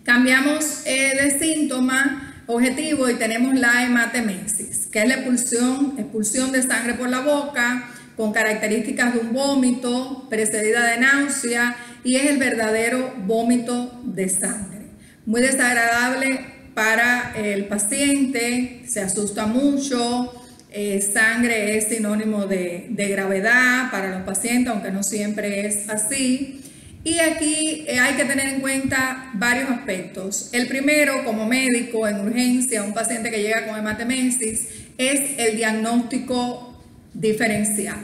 Cambiamos de síntoma objetivo y tenemos la hematemesis, que es la expulsión de sangre por la boca, con características de un vómito, precedida de náusea, y es el verdadero vómito de sangre. Muy desagradable para el paciente, se asusta mucho, sangre es sinónimo de gravedad para los pacientes, aunque no siempre es así. Y aquí hay que tener en cuenta varios aspectos. El primero, como médico en urgencia, un paciente que llega con hematemesis, es el diagnóstico diferencial.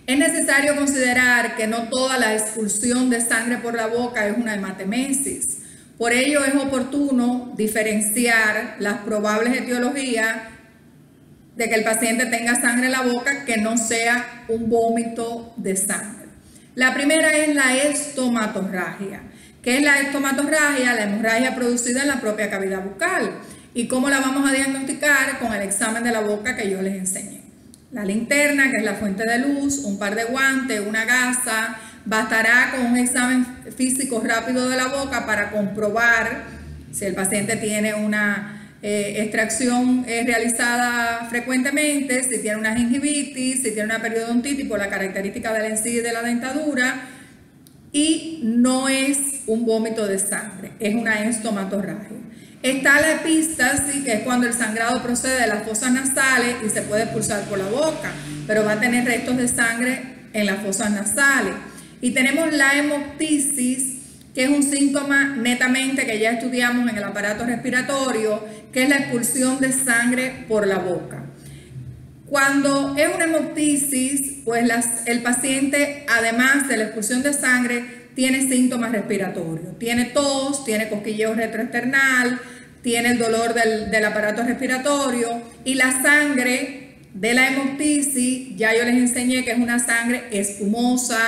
Es necesario considerar que no toda la expulsión de sangre por la boca es una hematemesis. Por ello es oportuno diferenciar las probables etiologías de que el paciente tenga sangre en la boca que no sea un vómito de sangre. La primera es la estomatorragia. ¿Qué es la estomatorragia? La hemorragia producida en la propia cavidad bucal. ¿Y cómo la vamos a diagnosticar? Con el examen de la boca que yo les enseñé. La linterna, que es la fuente de luz, un par de guantes, una gasa. Bastará con un examen físico rápido de la boca para comprobar si el paciente tiene una extracción realizada frecuentemente, si tiene una gingivitis, si tiene una periodontitis por la característica de la encía y de la dentadura, y no es un vómito de sangre, es una estomatorragia. Está la epístasis, que es cuando el sangrado procede de las fosas nasales y se puede expulsar por la boca, pero va a tener restos de sangre en las fosas nasales. Y tenemos la hemoptisis, que es un síntoma netamente que ya estudiamos en el aparato respiratorio, que es la expulsión de sangre por la boca. Cuando es una hemoptisis, pues el paciente, además de la expulsión de sangre, tiene síntomas respiratorios. Tiene tos, tiene cosquilleo retroesternal, tiene el dolor del aparato respiratorio, y la sangre de la hemoptisis, ya yo les enseñé que es una sangre espumosa,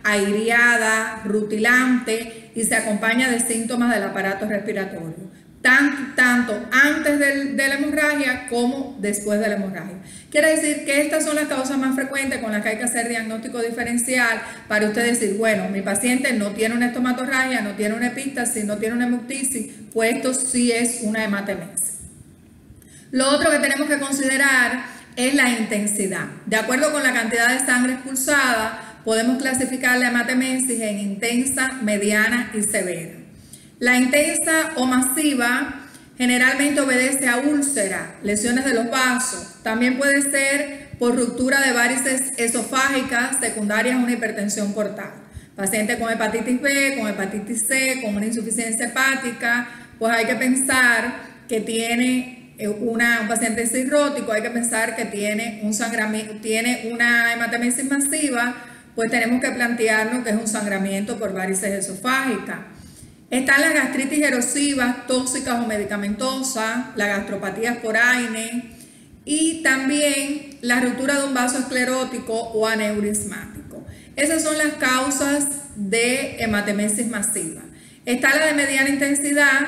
aireada, rutilante, y se acompaña de síntomas del aparato respiratorio, tanto antes de la hemorragia como después de la hemorragia. Quiere decir que estas son las causas más frecuentes con las que hay que hacer diagnóstico diferencial para usted decir, bueno, mi paciente no tiene una estomatorragia, no tiene una epístasis, no tiene una hemoptisis, pues esto sí es una hematemesis. Lo otro que tenemos que considerar es la intensidad. De acuerdo con la cantidad de sangre expulsada, podemos clasificar la hematemesis en intensa, mediana y severa. La intensa o masiva generalmente obedece a úlcera, lesiones de los vasos. También puede ser por ruptura de varices esofágicas secundarias a una hipertensión portal. Paciente con hepatitis B, con hepatitis C, con una insuficiencia hepática, pues hay que pensar que tiene un paciente cirrótico, hay que pensar que tiene un sangramiento, tiene una hematemesis masiva, pues tenemos que plantearnos que es un sangramiento por varices esofágicas. Están las gastritis erosivas, tóxicas o medicamentosas, las gastropatías por AINE, y también la ruptura de un vaso esclerótico o aneurismático. Esas son las causas de hematemesis masiva. Está la de mediana intensidad,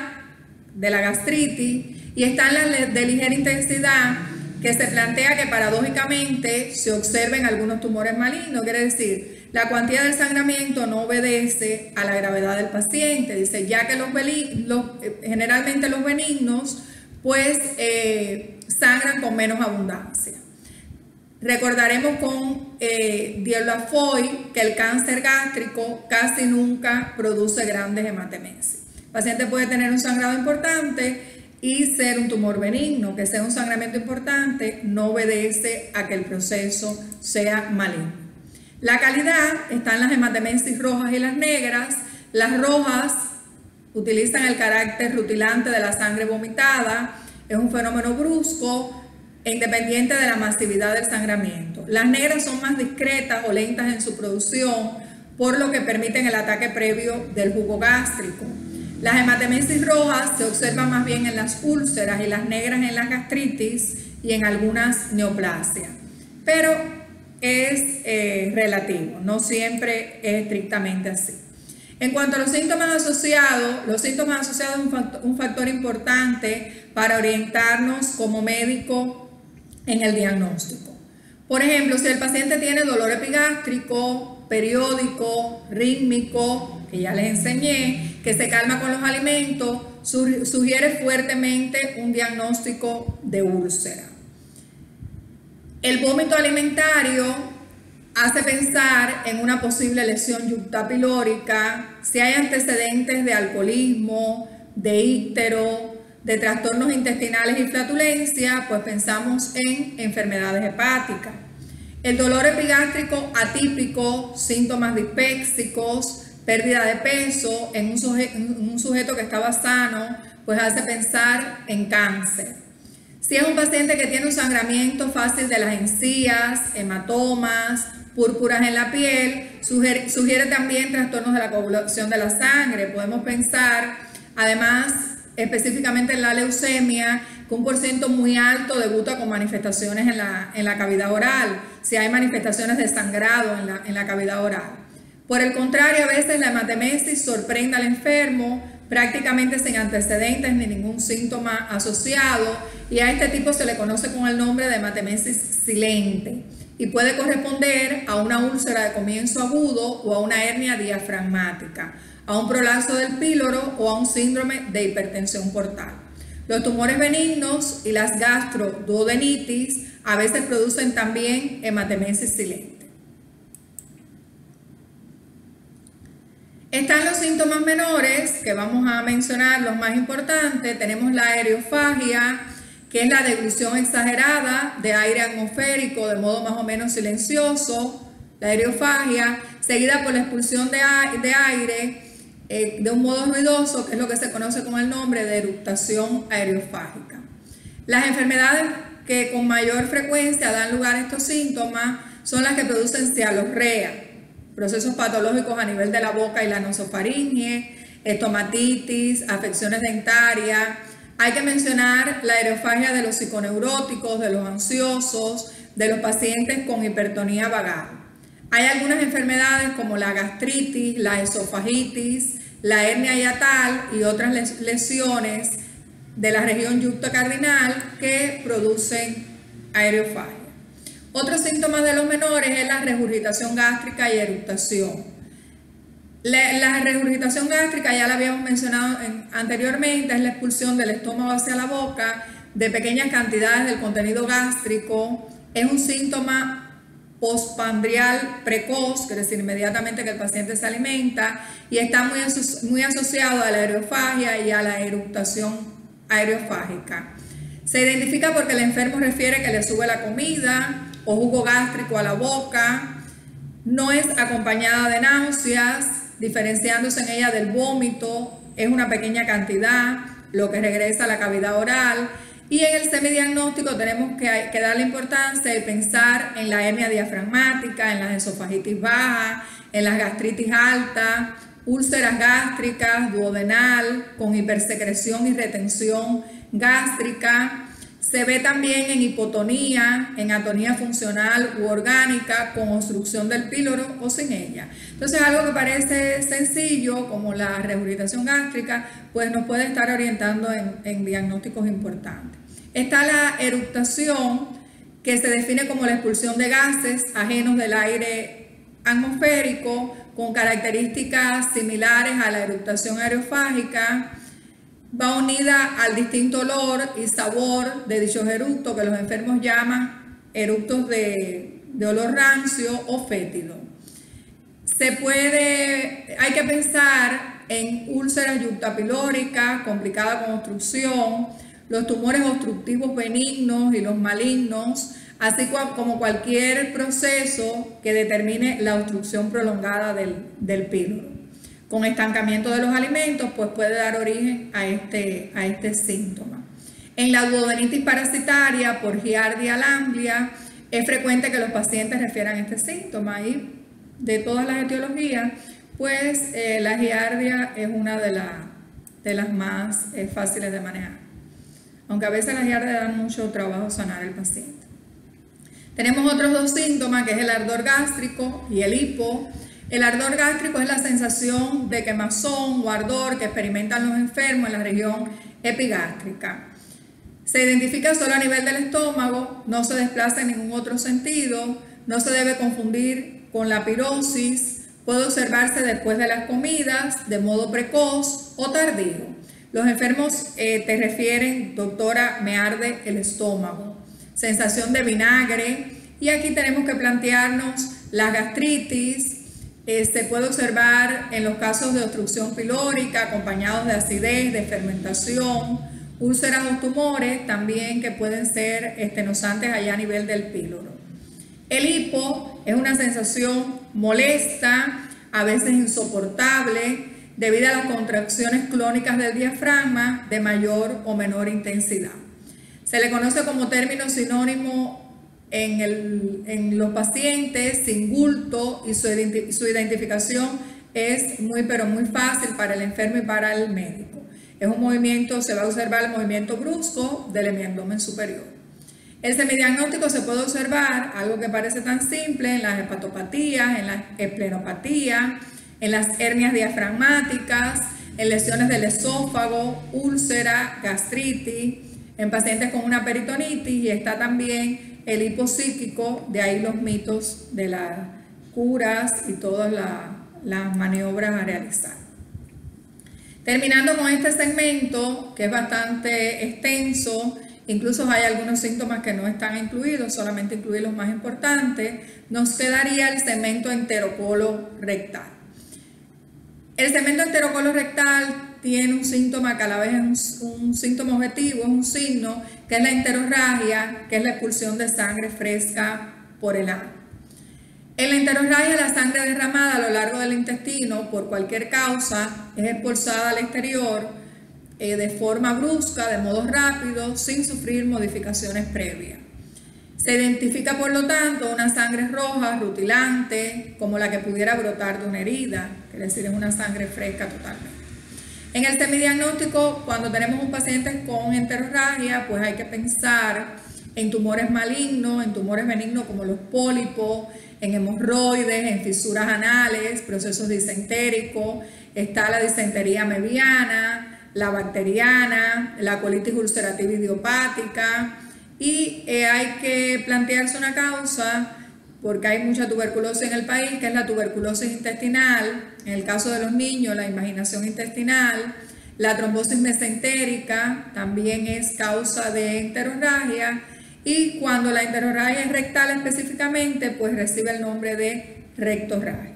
de la gastritis, y están las de ligera intensidad, que se plantea que paradójicamente se observen algunos tumores malignos. Quiere decir, la cuantía del sangramiento no obedece a la gravedad del paciente. Dice, ya que generalmente los benignos pues sangran con menos abundancia. Recordaremos con Diel-Lafoy que el cáncer gástrico casi nunca produce grandes hematemesis. El paciente puede tener un sangrado importante y ser un tumor benigno. Que sea un sangramiento importante no obedece a que el proceso sea maligno. La calidad está en las hematemesis rojas y las negras. Las rojas utilizan el carácter rutilante de la sangre vomitada, es un fenómeno brusco e independiente de la masividad del sangramiento. Las negras son más discretas o lentas en su producción, por lo que permiten el ataque previo del jugo gástrico. Las hematemesis rojas se observan más bien en las úlceras y las negras en las gastritis y en algunas neoplasias, pero es relativo, no siempre es estrictamente así. En cuanto a los síntomas asociados es un factor importante para orientarnos como médico en el diagnóstico. Por ejemplo, si el paciente tiene dolor epigástrico, periódico, rítmico, que ya les enseñé, que se calma con los alimentos, sugiere fuertemente un diagnóstico de úlcera. El vómito alimentario hace pensar en una posible lesión yuctapilórica. Si hay antecedentes de alcoholismo, de íctero, de trastornos intestinales y flatulencia, pues pensamos en enfermedades hepáticas. El dolor epigástrico atípico, síntomas dispépsicos, pérdida de peso en un sujeto que estaba sano, pues hace pensar en cáncer. Si es un paciente que tiene un sangramiento fácil de las encías, hematomas, púrpuras en la piel, sugiere también trastornos de la coagulación de la sangre. Podemos pensar, además, específicamente en la leucemia, con un porcentaje muy alto debuta con manifestaciones en la cavidad oral, si hay manifestaciones de sangrado en la cavidad oral. Por el contrario, a veces la hematemesis sorprende al enfermo prácticamente sin antecedentes ni ningún síntoma asociado, y a este tipo se le conoce con el nombre de hematemesis silente y puede corresponder a una úlcera de comienzo agudo o a una hernia diafragmática, a un prolapso del píloro o a un síndrome de hipertensión portal. Los tumores benignos y las gastroduodenitis a veces producen también hematemesis silente. Están los síntomas menores, que vamos a mencionar los más importantes. Tenemos la aerofagia, que es la deglución exagerada de aire atmosférico de modo más o menos silencioso, la aerofagia, seguida por la expulsión de aire de un modo ruidoso, que es lo que se conoce con el nombre de eructación aerofágica. Las enfermedades que con mayor frecuencia dan lugar a estos síntomas son las que producen cialorrea, procesos patológicos a nivel de la boca y la nasofaringe, estomatitis, afecciones dentarias. Hay que mencionar la aerofagia de los psiconeuróticos, de los ansiosos, de los pacientes con hipertonía vagal. Hay algunas enfermedades como la gastritis, la esofagitis, la hernia hiatal y otras lesiones de la región yuctocardinal que producen aerofagia. Otros síntomas de los menores es la regurgitación gástrica y eructación. La regurgitación gástrica ya la habíamos mencionado anteriormente, es la expulsión del estómago hacia la boca de pequeñas cantidades del contenido gástrico. Es un síntoma postprandial precoz, quiere decir inmediatamente que el paciente se alimenta, y está muy asociado a la aerofagia y a la eructación aerofágica. Se identifica porque el enfermo refiere que le sube la comida o jugo gástrico a la boca, no es acompañada de náuseas, diferenciándose en ella del vómito, es una pequeña cantidad, lo que regresa a la cavidad oral. Y en el semidiagnóstico tenemos que darle importancia y pensar en la hernia diafragmática, en las esofagitis bajas, en las gastritis altas, úlceras gástricas, duodenal, con hipersecreción y retención gástrica. Se ve también en hipotonía, en atonía funcional u orgánica, con obstrucción del píloro o sin ella. Entonces, algo que parece sencillo, como la regurgitación gástrica, pues nos puede estar orientando en diagnósticos importantes. Está la eructación, que se define como la expulsión de gases ajenos del aire atmosférico, con características similares a la eructación aerofágica. Va unida al distinto olor y sabor de dichos eructos, que los enfermos llaman eructos de olor rancio o fétido. Hay que pensar en úlceras yuctapilóricas complicadas con obstrucción, los tumores obstructivos benignos y los malignos, así como cualquier proceso que determine la obstrucción prolongada del píloro. Con estancamiento de los alimentos, pues puede dar origen a este síntoma. En la duodenitis parasitaria por Giardia lamblia es frecuente que los pacientes refieran este síntoma, y de todas las etiologías, pues la Giardia es una de las más fáciles de manejar, aunque a veces las Giardia dan mucho trabajo sanar al paciente. Tenemos otros dos síntomas, que es el ardor gástrico y el hipo. El ardor gástrico es la sensación de quemazón o ardor que experimentan los enfermos en la región epigástrica. Se identifica solo a nivel del estómago, no se desplaza en ningún otro sentido, no se debe confundir con la pirosis Puede observarse después de las comidas, de modo precoz o tardío. Los enfermos te refieren, doctora, me arde el estómago, sensación de vinagre, y aquí tenemos que plantearnos la gastritis. Se puede observar en los casos de obstrucción pilórica acompañados de acidez, de fermentación, úlceras o tumores también que pueden ser estenosantes allá a nivel del píloro. El hipo es una sensación molesta, a veces insoportable, debido a las contracciones clónicas del diafragma de mayor o menor intensidad. Se le conoce como término sinónimo en los pacientes singulto, y su identificación es muy fácil para el enfermo y para el médico. Es un movimiento, se va a observar el movimiento brusco del hemiabdomen superior. El semidiagnóstico se puede observar, algo que parece tan simple, en las hepatopatías, en la esplenopatía, en las hernias diafragmáticas, en lesiones del esófago, úlcera, gastritis, en pacientes con una peritonitis, y está también el hipopsíquico, de ahí los mitos de las curas y todas las maniobras a realizar. Terminando con este segmento, que es bastante extenso, incluso hay algunos síntomas que no están incluidos, solamente incluir los más importantes, nos quedaría el segmento enterocolorectal. El segmento enterocolorectal tiene un síntoma que a la vez es un síntoma objetivo, es un signo, que es la enterorragia, que es la expulsión de sangre fresca por el ano. En la enterorragia, la sangre derramada a lo largo del intestino por cualquier causa es expulsada al exterior de forma brusca, de modo rápido, sin sufrir modificaciones previas. Se identifica, por lo tanto, una sangre roja, rutilante, como la que pudiera brotar de una herida, es decir, es una sangre fresca totalmente. En el semidiagnóstico, cuando tenemos un paciente con enterorragia, pues hay que pensar en tumores malignos, en tumores benignos como los pólipos, en hemorroides, en fisuras anales, procesos disentéricos, está la disentería mebiana, la bacteriana, la colitis ulcerativa idiopática, y hay que plantearse una causa, porque hay mucha tuberculosis en el país, que es la tuberculosis intestinal. En el caso de los niños, la invaginación intestinal. La trombosis mesentérica también es causa de enterorragia, y cuando la enterorragia es rectal específicamente, pues recibe el nombre de rectorragia,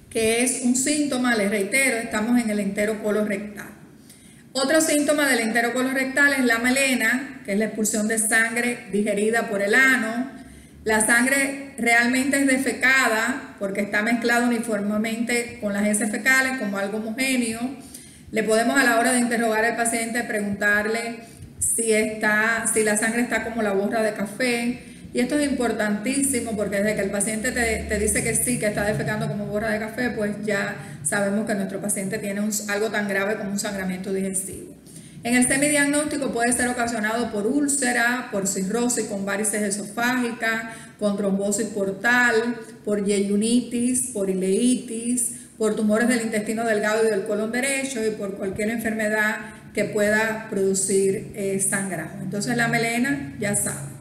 que es un síntoma, les reitero, estamos en el enterocolorectal. Otro síntoma del enterocolorectal es la melena, que es la expulsión de sangre digerida por el ano. La sangre realmente es defecada porque está mezclada uniformemente con las heces fecales como algo homogéneo. Le podemos, a la hora de interrogar al paciente, preguntarle si la sangre está como la borra de café. Y esto es importantísimo porque desde que el paciente te dice que sí, que está defecando como borra de café, pues ya sabemos que nuestro paciente tiene algo tan grave como un sangramiento digestivo. En el semidiagnóstico puede ser ocasionado por úlcera, por cirrosis con varices esofágicas, con trombosis portal, por yeyunitis, por ileitis, por tumores del intestino delgado y del colon derecho, y por cualquier enfermedad que pueda producir sangrado. Entonces la melena, ya saben,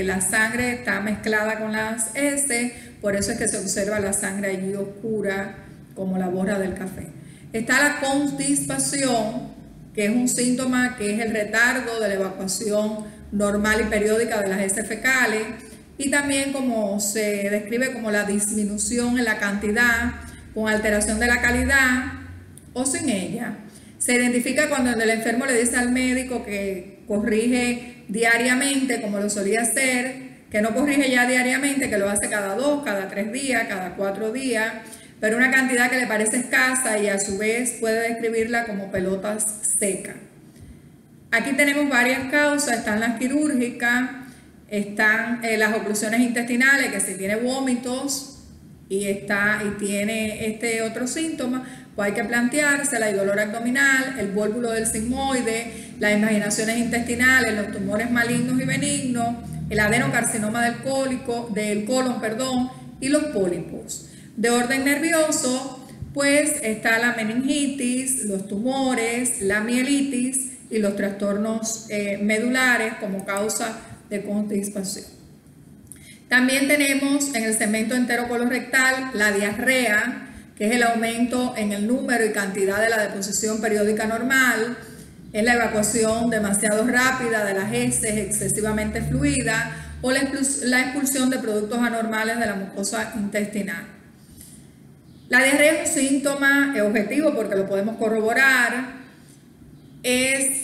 la sangre está mezclada con las heces, por eso es que se observa la sangre allí oscura como la borra del café. Está la constipación, que es un síntoma que es el retardo de la evacuación normal y periódica de las heces fecales, y también como se describe como la disminución en la cantidad con alteración de la calidad o sin ella. Se identifica cuando el enfermo le dice al médico que corrige diariamente, como lo solía hacer, que no corrige ya diariamente, que lo hace cada 2, cada 3 días, cada 4 días, pero una cantidad que le parece escasa, y a su vez puede describirla como pelotas secas. Aquí tenemos varias causas, están las quirúrgicas, están las oclusiones intestinales, que si tiene vómitos y tiene este otro síntoma, pues hay que planteársela, el dolor abdominal, el vólvulo del sigmoide, las invaginaciones intestinales, los tumores malignos y benignos, el adenocarcinoma del colon, y los pólipos. De orden nervioso, pues está la meningitis, los tumores, la mielitis y los trastornos medulares como causa de constipación. También tenemos en el segmento enterocolorectal la diarrea, que es el aumento en el número y cantidad de la deposición periódica normal, es la evacuación demasiado rápida de las heces excesivamente fluida o la expulsión de productos anormales de la mucosa intestinal. La diarrea es un síntoma objetivo porque lo podemos corroborar. Es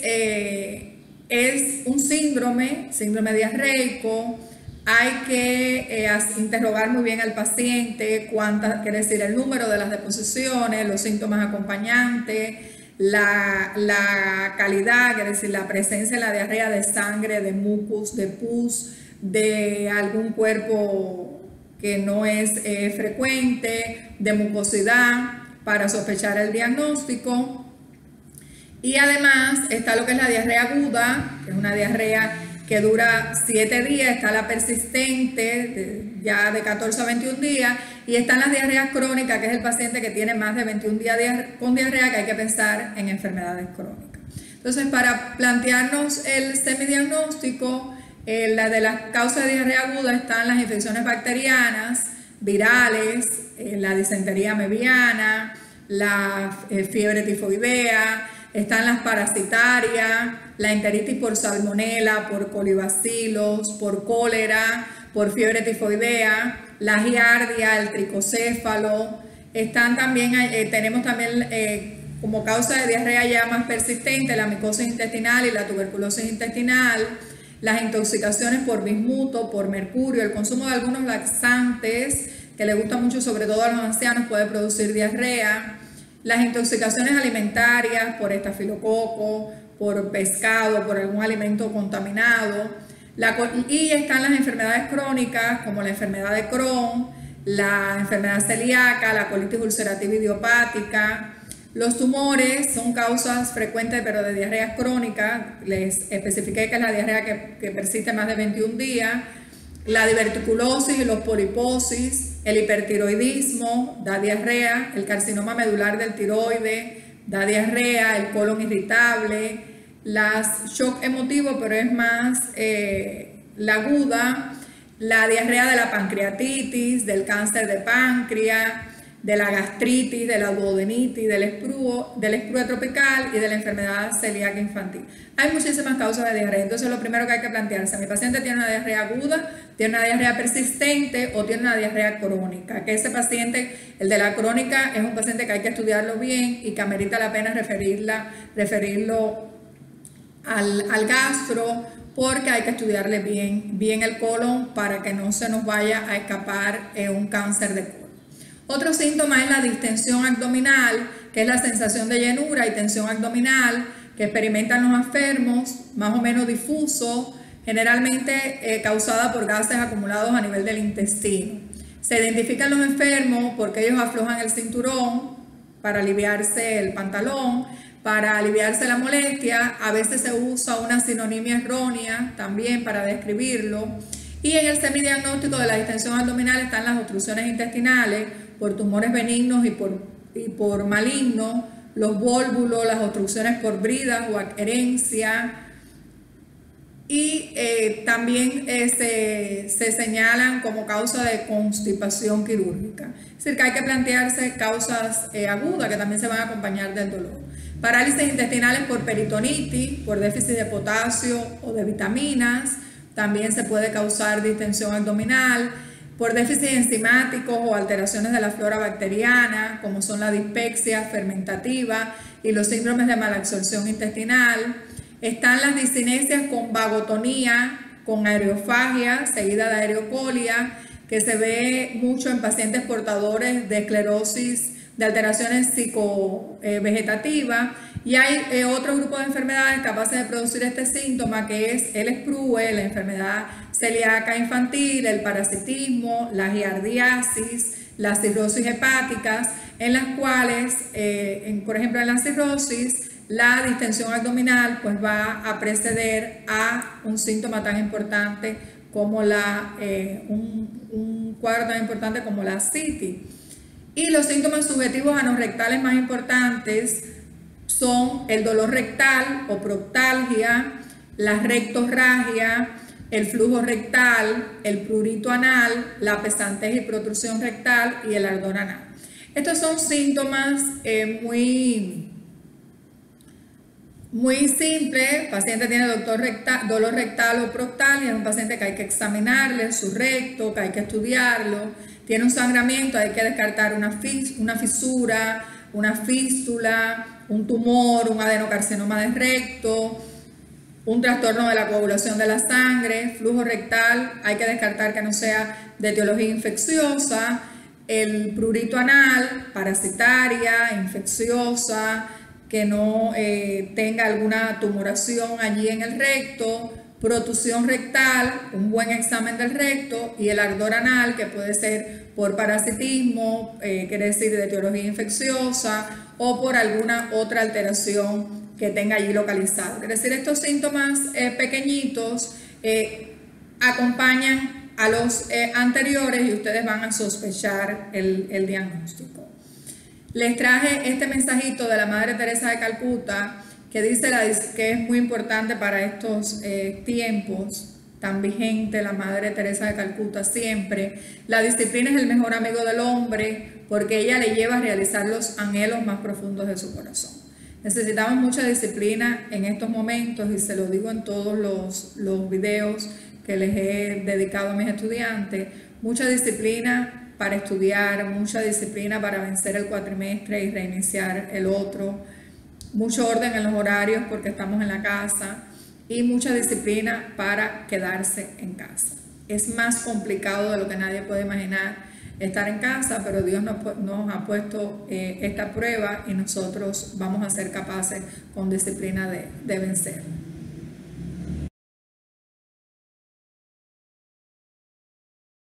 un síndrome diarreico. Hay que interrogar muy bien al paciente quiere decir el número de las deposiciones, los síntomas acompañantes, la calidad, quiere decir la presencia de la diarrea de sangre, de mucus, de pus, de algún cuerpo que no es frecuente, de mucosidad, para sospechar el diagnóstico. Y además está lo que es la diarrea aguda, que es una diarrea que dura 7 días, está la persistente, ya de 14 a 21 días, y están las diarreas crónicas, que es el paciente que tiene más de 21 días con diarrea, que hay que pensar en enfermedades crónicas. Entonces, para plantearnos el semidiagnóstico, la de las causas de diarrea aguda están las infecciones bacterianas, virales, la disentería mebiana, la fiebre tifoidea, están las parasitarias, la enteritis por salmonela, por colibacilos, por cólera, por fiebre tifoidea, la giardia, el tricocéfalo. Están también, tenemos también como causa de diarrea ya más persistente la micosis intestinal y la tuberculosis intestinal, las intoxicaciones por bismuto, por mercurio, el consumo de algunos laxantes que le gusta mucho sobre todo a los ancianos puede producir diarrea, las intoxicaciones alimentarias por estafilococo, por pescado, por algún alimento contaminado, y están las enfermedades crónicas como la enfermedad de Crohn, la enfermedad celíaca, la colitis ulcerativa idiopática. Los tumores son causas frecuentes pero de diarreas crónicas, les especifiqué que es la diarrea que persiste más de 21 días, la diverticulosis y los poliposis, el hipertiroidismo da diarrea, el carcinoma medular del tiroide da diarrea, el colon irritable, las shock emotivo, pero es más la aguda, la diarrea de la pancreatitis, del cáncer de páncreas, de la gastritis, de la duodenitis, del escrúo tropical y de la enfermedad celíaca infantil. Hay muchísimas causas de diarrea, entonces lo primero que hay que plantearse, mi paciente tiene una diarrea aguda, tiene una diarrea persistente o tiene una diarrea crónica, que ese paciente, el de la crónica, es un paciente que hay que estudiarlo bien y que amerita la pena referirlo al gastro, porque hay que estudiarle bien el colon para que no se nos vaya a escapar un cáncer de colon. Otro síntoma es la distensión abdominal, que es la sensación de llenura y tensión abdominal que experimentan los enfermos, más o menos difuso, generalmente causada por gases acumulados a nivel del intestino. Se identifican los enfermos porque ellos aflojan el cinturón para aliviarse el pantalón, para aliviarse la molestia. A veces se usa una sinonimia errónea también para describirlo. Y en el semidiagnóstico de la distensión abdominal están las obstrucciones intestinales por tumores benignos y por malignos, los vólvulos, las obstrucciones por bridas o adherencia, y también se señalan como causa de constipación quirúrgica. Es decir, que hay que plantearse causas agudas que también se van a acompañar del dolor. Parálisis intestinales por peritonitis, por déficit de potasio o de vitaminas, también se puede causar distensión abdominal, por déficit enzimáticos o alteraciones de la flora bacteriana, como son la dispepsia fermentativa y los síndromes de malabsorción intestinal. Están las discinesias con vagotonía, con aerofagia, seguida de aerocolia, que se ve mucho en pacientes portadores de esclerosis, de alteraciones psicovegetativas, y hay otro grupo de enfermedades capaces de producir este síntoma, que es el SPRUE, la enfermedad celíaca infantil, el parasitismo, la giardiasis, las cirrosis hepáticas, en las cuales, por ejemplo, en la cirrosis, la distensión abdominal pues va a preceder a un síntoma tan importante como un cuadro tan importante como la ascitis. Y los síntomas subjetivos anorrectales más importantes son el dolor rectal o proctalgia, la rectorragia, el flujo rectal, el prurito anal, la pesantez y protrusión rectal y el ardor anal. Estos son síntomas muy simples. El paciente tiene dolor rectal o proctal y es un paciente que hay que examinarle su recto, que hay que estudiarlo. Tiene un sangramiento, hay que descartar una fisura, una fístula, un tumor, un adenocarcinoma del recto, un trastorno de la coagulación de la sangre, flujo rectal, hay que descartar que no sea de etiología infecciosa, el prurito anal, parasitaria, infecciosa, que no tenga alguna tumoración allí en el recto, protrusión rectal, un buen examen del recto, y el ardor anal, que puede ser por parasitismo, quiere decir de etiología infecciosa, o por alguna otra alteración que tenga allí localizado. Es decir, estos síntomas pequeñitos acompañan a los anteriores y ustedes van a sospechar el diagnóstico. Les traje este mensajito de la Madre Teresa de Calcuta que dice que es muy importante para estos tiempos tan vigente la Madre Teresa de Calcuta siempre. La disciplina es el mejor amigo del hombre porque ella le lleva a realizar los anhelos más profundos de su corazón. Necesitamos mucha disciplina en estos momentos y se lo digo en todos los videos que les he dedicado a mis estudiantes. Mucha disciplina para estudiar, mucha disciplina para vencer el cuatrimestre y reiniciar el otro, mucho orden en los horarios porque estamos en la casa y mucha disciplina para quedarse en casa. Es más complicado de lo que nadie puede imaginar estar en casa, pero Dios nos ha puesto esta prueba y nosotros vamos a ser capaces con disciplina de vencerla.